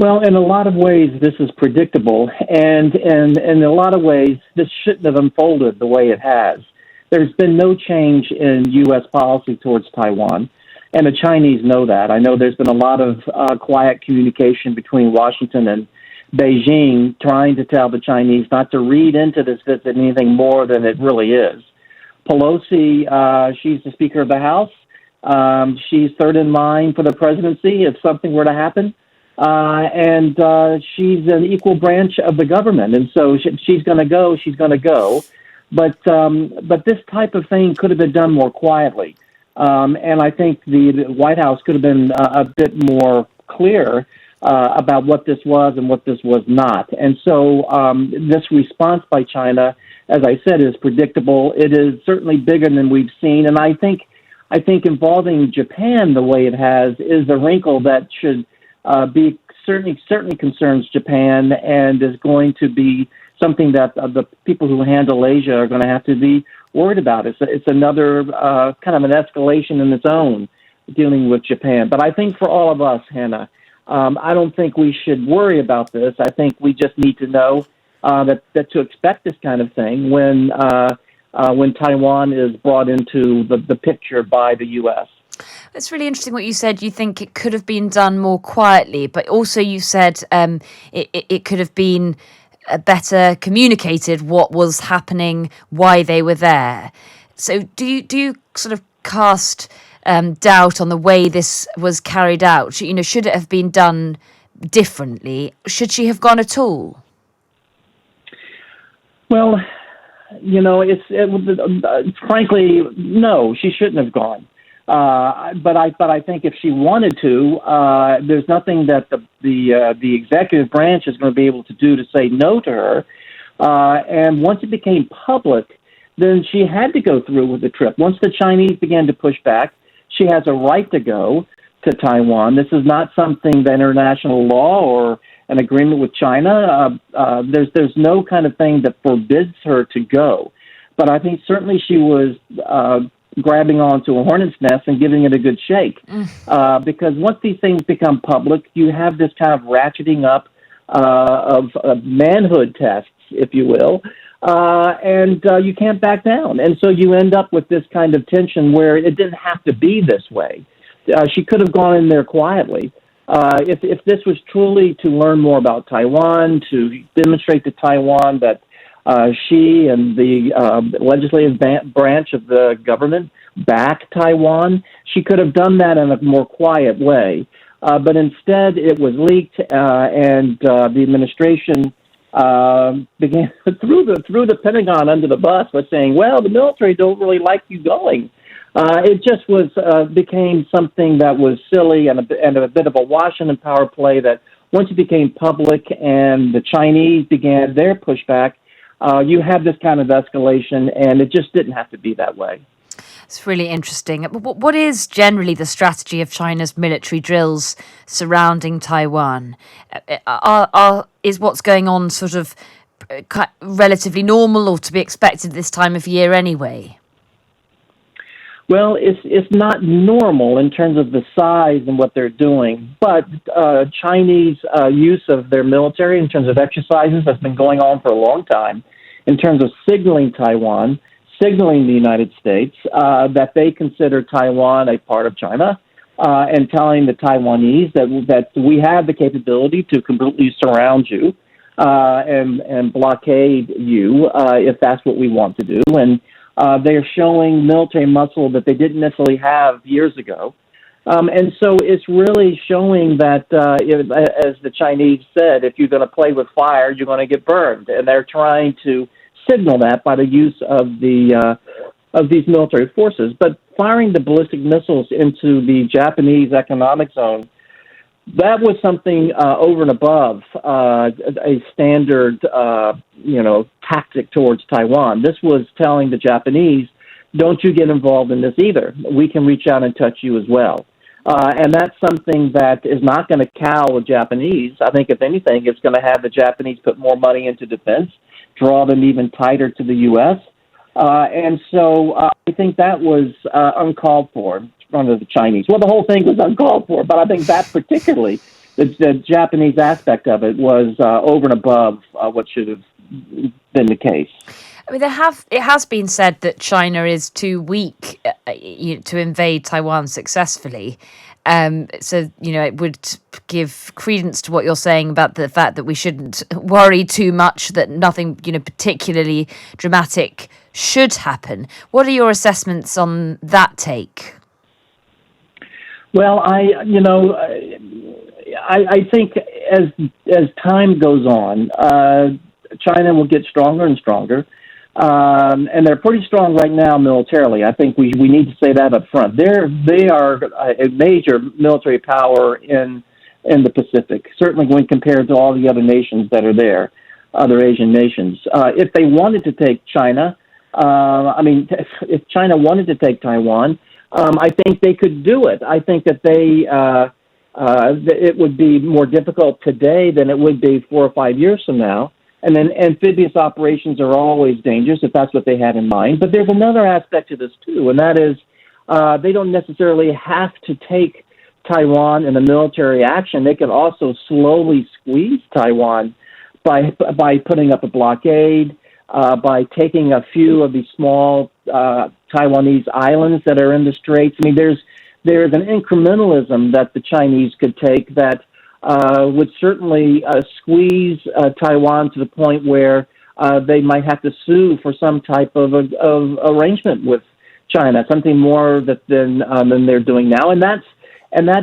Well, in a lot of ways, this is predictable, and in a lot of ways, this shouldn't have unfolded the way it has. There's been no change in U.S. policy towards Taiwan, and the Chinese know that. I know there's been a lot of quiet communication between Washington and Beijing trying to tell the Chinese not to read into this visit anything more than it really is. Pelosi, she's the Speaker of the House. She's third in line for the presidency if something were to happen. And she's an equal branch of the government. And so she's going to go, she's going to go. But this type of thing could have been done more quietly. And I think the White House could have been a bit more clear about what this was and what this was not. And so this response by China, as I said, is predictable. It is certainly bigger than we've seen. And I think involving Japan the way it has is a wrinkle that should be certainly concerns Japan, and is going to be something that the people who handle Asia are going to have to be worried about. It's another kind of an escalation in its own dealing with Japan. But I think for all of us, Hannah, I don't think we should worry about this. I think we just need to know that to expect this kind of thing when Taiwan is brought into the picture by the U.S. It's really interesting what you said. You think it could have been done more quietly, but also you said it could have been better communicated what was happening, why they were there. So do you sort of cast doubt on the way this was carried out? Should it have been done differently? Should she have gone at all? Well, frankly, no, she shouldn't have gone. But I think if she wanted to, there's nothing that the executive branch is going to be able to do to say no to her. And once it became public, then she had to go through with the trip. Once the Chinese began to push back, she has a right to go to Taiwan. This is not something that international law or an agreement with China. There's no kind of thing that forbids her to go. But I think certainly she was grabbing onto a hornet's nest and giving it a good shake. Because once these things become public, you have this kind of ratcheting up of manhood tests, if you will, and you can't back down. And so you end up with this kind of tension where it didn't have to be this way. She could have gone in there quietly. If this was truly to learn more about Taiwan, to demonstrate to Taiwan that she and the legislative branch of the government back Taiwan, she could have done that in a more quiet way. But instead, it was leaked, and the administration began threw the Pentagon under the bus by saying, "Well, the military don't really like you going." It just became something that was silly and a bit of a Washington power play. That once it became public and the Chinese began their pushback, you had this kind of escalation, and it just didn't have to be that way. It's really interesting. What is generally the strategy of China's military drills surrounding Taiwan? Is what's going on sort of relatively normal or to be expected this time of year anyway? Well, it's not normal in terms of the size and what they're doing, but Chinese use of their military in terms of exercises has been going on for a long time in terms of signaling Taiwan, signaling the United States that they consider Taiwan a part of China, and telling the Taiwanese that we have the capability to completely surround you and blockade you if that's what we want to do. And they're showing military muscle that they didn't necessarily have years ago. And so it's really showing that, as the Chinese said, if you're going to play with fire, you're going to get burned. And they're trying to signal that by the use of these military forces. But firing the ballistic missiles into the Japanese economic zone, that was something over and above a standard, tactic towards Taiwan. This was telling the Japanese, don't you get involved in this either. We can reach out and touch you as well. And that's something that is not going to cow the Japanese. I think, if anything, it's going to have the Japanese put more money into defense, draw them even tighter to the U.S. And so I think that was uncalled for in front of the Chinese. Well, the whole thing was uncalled for, but I think that particularly the Japanese aspect of it was over and above what should have been the case. I mean, it has been said that China is too weak to invade Taiwan successfully. So, it would give credence to what you're saying about the fact that we shouldn't worry too much, that nothing, particularly dramatic should happen. What are your assessments on that take? Well, I think as time goes on, China will get stronger and stronger. And they're pretty strong right now militarily. I think we need to say that up front. They are a major military power in the Pacific, certainly when compared to all the other nations that are there, other Asian nations. If they wanted to take China, if China wanted to take Taiwan, I think they could do it. I think that it would be more difficult today than it would be 4 or 5 years from now. And then amphibious operations are always dangerous if that's what they had in mind. But there's another aspect to this, too, and that is they don't necessarily have to take Taiwan in a military action. They could also slowly squeeze Taiwan by putting up a blockade, by taking a few of these small Taiwanese islands that are in the straits. I mean, there's an incrementalism that the Chinese could take that would certainly squeeze Taiwan to the point where they might have to sue for some type of arrangement with China, something more than they're doing now, and that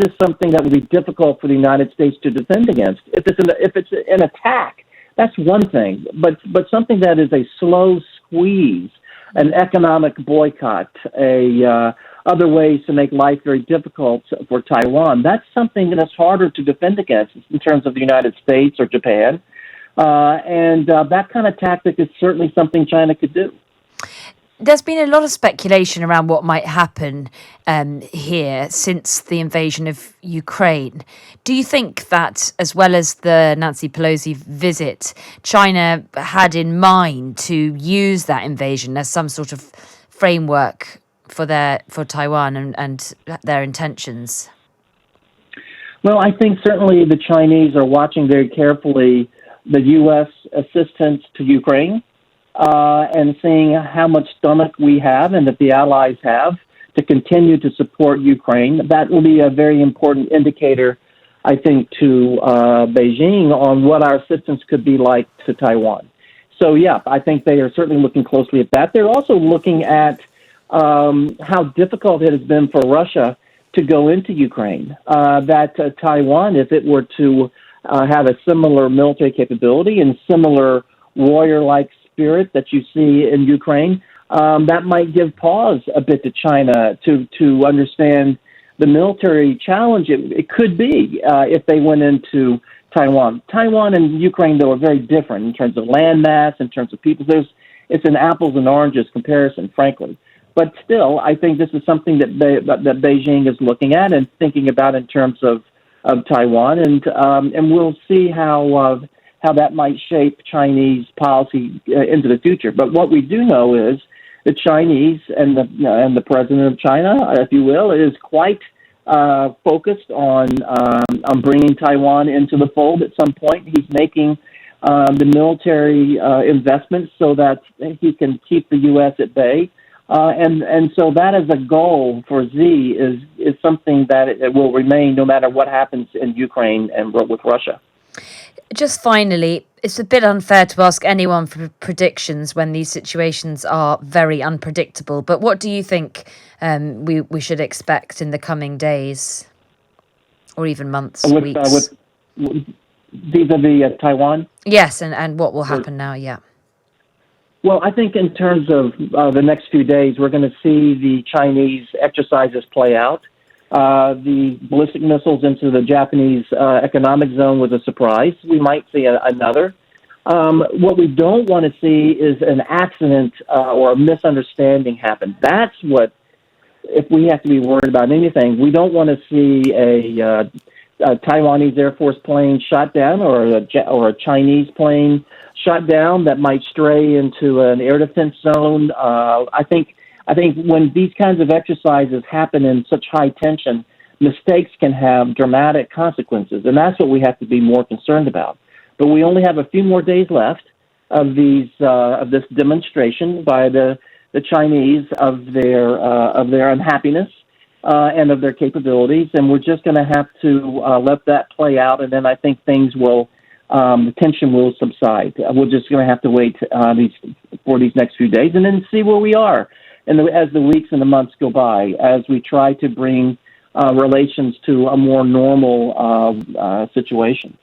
is something that would be difficult for the United States to defend against. If it's an attack, that's one thing, but something that is a slow squeeze, an economic boycott, other ways to make life very difficult for Taiwan, that's something that's harder to defend against in terms of the United States or Japan. And that kind of tactic is certainly something China could do. There's been a lot of speculation around what might happen here since the invasion of Ukraine. Do you think that, as well as the Nancy Pelosi visit, China had in mind to use that invasion as some sort of framework for Taiwan and their intentions? Well, I think certainly the Chinese are watching very carefully the U.S. assistance to Ukraine and seeing how much stomach we have and that the allies have to continue to support Ukraine. That will be a very important indicator, I think, to Beijing on what our assistance could be like to Taiwan. So, yeah, I think they are certainly looking closely at that. They're also looking at how difficult it has been for Russia to go into Ukraine. That Taiwan, if it were to have a similar military capability and similar warrior-like spirit that you see in Ukraine, that might give pause a bit to China to understand the military challenge it could be if they went into Taiwan. Taiwan and Ukraine, though, are very different in terms of land mass, in terms of people. It's an apples and oranges comparison, frankly. But still, I think this is something that Beijing is looking at and thinking about in terms of Taiwan, and we'll see how that might shape Chinese policy into the future. But what we do know is the Chinese and the president of China, if you will, is quite focused on bringing Taiwan into the fold at some point. He's making the military investments so that he can keep the U.S. at bay. And so that as a goal for Xi is something that it will remain no matter what happens in Ukraine and with Russia. Just finally, it's a bit unfair to ask anyone for predictions when these situations are very unpredictable. But what do you think we should expect in the coming days, or even months, weeks? Vis-a-vis Taiwan? Yes, and what will happen now? Yeah. Well, I think in terms of the next few days, we're going to see the Chinese exercises play out. The ballistic missiles into the Japanese economic zone was a surprise. We might see another. What we don't want to see is an accident or a misunderstanding happen. That's what, if we have to be worried about anything, we don't want to see a Taiwanese Air Force plane shot down or a Chinese plane shot down that might stray into an air defense zone. I think when these kinds of exercises happen in such high tension, mistakes can have dramatic consequences, and that's what we have to be more concerned about. But we only have a few more days left of this demonstration by the Chinese of their unhappiness and of their capabilities, and we're just going to have to let that play out, and then I think things will. The tension will subside. We're just going to have to wait for these next few days and then see where we are as the weeks and the months go by, as we try to bring relations to a more normal situation.